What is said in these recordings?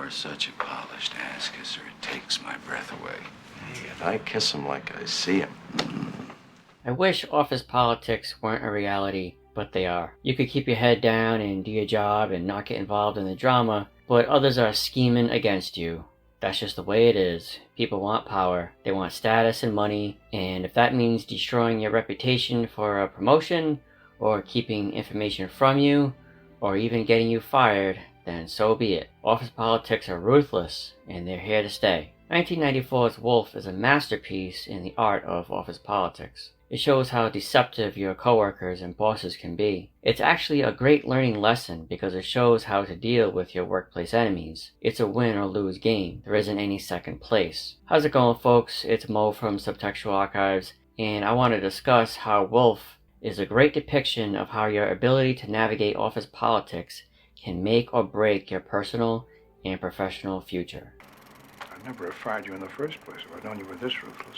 are such a polished ass-kisser, it takes my breath away. Hey, and I kiss him like I see him. I wish office politics weren't a reality, but they are. You could keep your head down and do your job and not get involved in the drama, but others are scheming against you. That's just the way it is. People want power, they want status and money, and if that means destroying your reputation for a promotion, or keeping information from you, or even getting you fired, then so be it. Office politics are ruthless, and they're here to stay. 1994's Wolf is a masterpiece in the art of office politics. It shows how deceptive your coworkers and bosses can be. It's actually a great learning lesson because it shows how to deal with your workplace enemies. It's a win or lose game. There isn't any second place. How's it going, folks? It's Mo from Subtextual Archives, and I want to discuss how Wolf is a great depiction of how your ability to navigate office politics can make or break your personal and professional future. I'd never have fired you in the first place if I'd known you were this ruthless.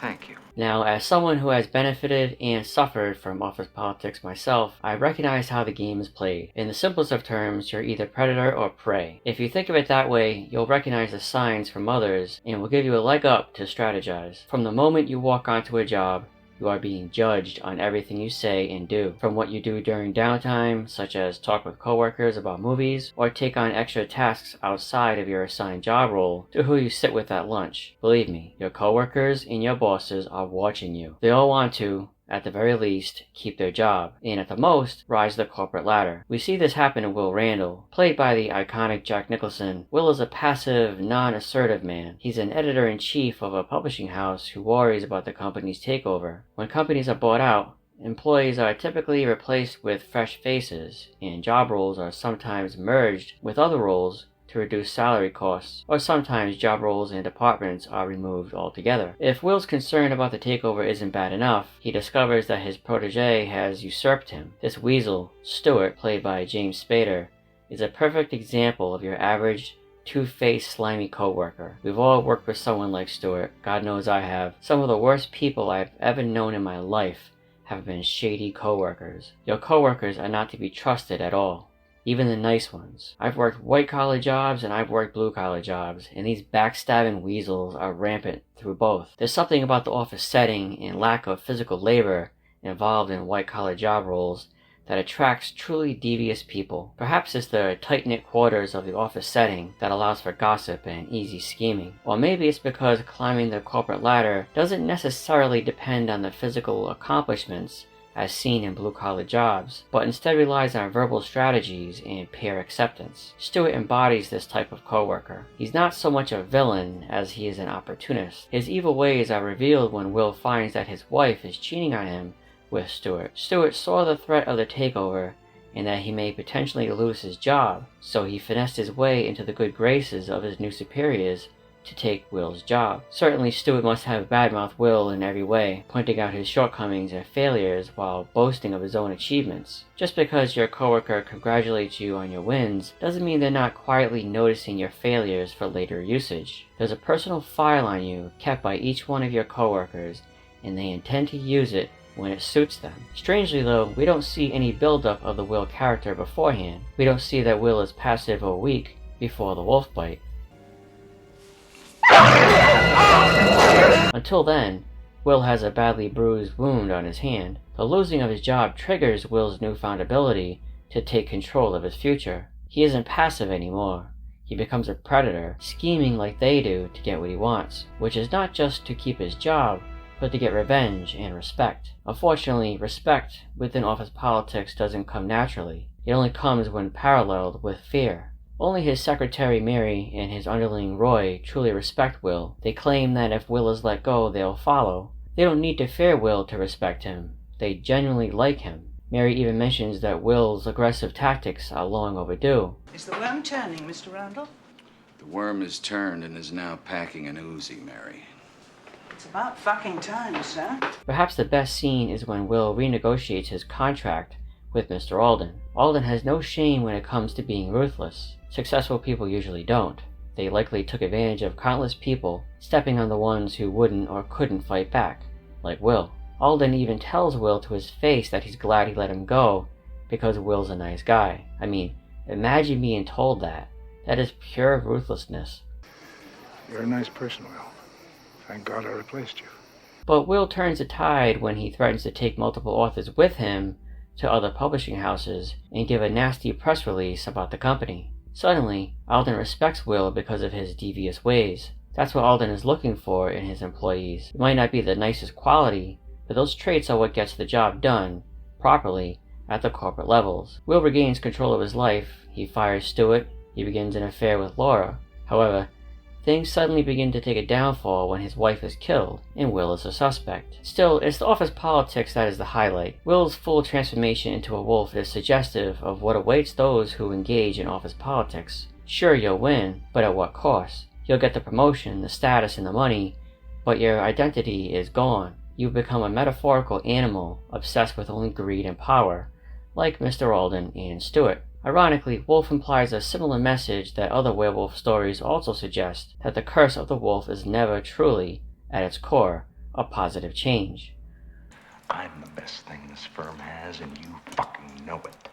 Thank you. Now, as someone who has benefited and suffered from office politics myself, I recognize how the game is played. In the simplest of terms, you're either predator or prey. If you think of it that way, you'll recognize the signs from others and will give you a leg up to strategize. From the moment you walk onto a job, you are being judged on everything you say and do, from what you do during downtime, such as talk with coworkers about movies, or take on extra tasks outside of your assigned job role, to who you sit with at lunch. Believe me, your coworkers and your bosses are watching you. They all want to, at the very least, keep their job, and at the most, rise the corporate ladder. We see this happen to Will Randall. Played by the iconic Jack Nicholson, Will is a passive, non-assertive man. He's an editor-in-chief of a publishing house who worries about the company's takeover. When companies are bought out, employees are typically replaced with fresh faces, and job roles are sometimes merged with other roles to reduce salary costs, or sometimes job roles and departments are removed altogether. If Will's concern about the takeover isn't bad enough, he discovers that his protege has usurped him. This weasel, Stuart, played by James Spader, is a perfect example of your average two-faced slimy coworker. We've all worked with someone like Stuart. God knows I have. Some of the worst people I've ever known in my life have been shady coworkers. Your coworkers are not to be trusted at all. Even the nice ones. I've worked white-collar jobs and I've worked blue-collar jobs, and these backstabbing weasels are rampant through both. There's something about the office setting and lack of physical labor involved in white-collar job roles that attracts truly devious people. Perhaps it's the tight-knit quarters of the office setting that allows for gossip and easy scheming. Or maybe it's because climbing the corporate ladder doesn't necessarily depend on the physical accomplishments as seen in blue-collar jobs, but instead relies on verbal strategies and peer acceptance. Stuart embodies this type of coworker. He's not so much a villain as he is an opportunist. His evil ways are revealed when Will finds that his wife is cheating on him with Stuart. Stuart saw the threat of the takeover and that he may potentially lose his job, so he finessed his way into the good graces of his new superiors to take Will's job. Certainly Stuart must have badmouthed Will in every way, pointing out his shortcomings and failures while boasting of his own achievements. Just because your coworker congratulates you on your wins doesn't mean they're not quietly noticing your failures for later usage. There's a personal file on you kept by each one of your coworkers, and they intend to use it when it suits them. Strangely though, we don't see any build-up of the Will character beforehand. We don't see that Will is passive or weak before the wolf bite. Until then, Will has a badly bruised wound on his hand. The losing of his job triggers Will's newfound ability to take control of his future. He isn't passive anymore. He becomes a predator, scheming like they do to get what he wants, which is not just to keep his job, but to get revenge and respect. Unfortunately, respect within office politics doesn't come naturally. It only comes when paralleled with fear. Only his secretary Mary and his underling Roy truly respect Will. They claim that if Will is let go, they'll follow. They don't need to fear Will to respect him. They genuinely like him. Mary even mentions that Will's aggressive tactics are long overdue. Is the worm turning, Mr. Randall? The worm is turned and is now packing an Uzi, Mary. It's about fucking time, sir. Perhaps the best scene is when Will renegotiates his contract with Mr. Alden. Alden has no shame when it comes to being ruthless. Successful people usually don't. They likely took advantage of countless people, stepping on the ones who wouldn't or couldn't fight back, like Will. Alden even tells Will to his face that he's glad he let him go because Will's a nice guy. I mean, imagine being told that That is pure ruthlessness. You're a nice person, Will. Thank God I replaced you. But Will turns the tide when he threatens to take multiple authors with him to other publishing houses and give a nasty press release about the company. Suddenly, Alden respects Will because of his devious ways. That's what Alden is looking for in his employees. It might not be the nicest quality, but those traits are what gets the job done properly at the corporate levels. Will regains control of his life. He fires Stewart. He begins an affair with Laura. However, things suddenly begin to take a downfall when his wife is killed, and Will is a suspect. Still, it's the office politics that is the highlight. Will's full transformation into a wolf is suggestive of what awaits those who engage in office politics. Sure, you'll win, but at what cost? You'll get the promotion, the status, and the money, but your identity is gone. You become a metaphorical animal, obsessed with only greed and power, like Mr. Alden and Stewart. Ironically, wolf implies a similar message that other werewolf stories also suggest, that the curse of the wolf is never truly, at its core, a positive change. I'm the best thing this firm has, and you fucking know it.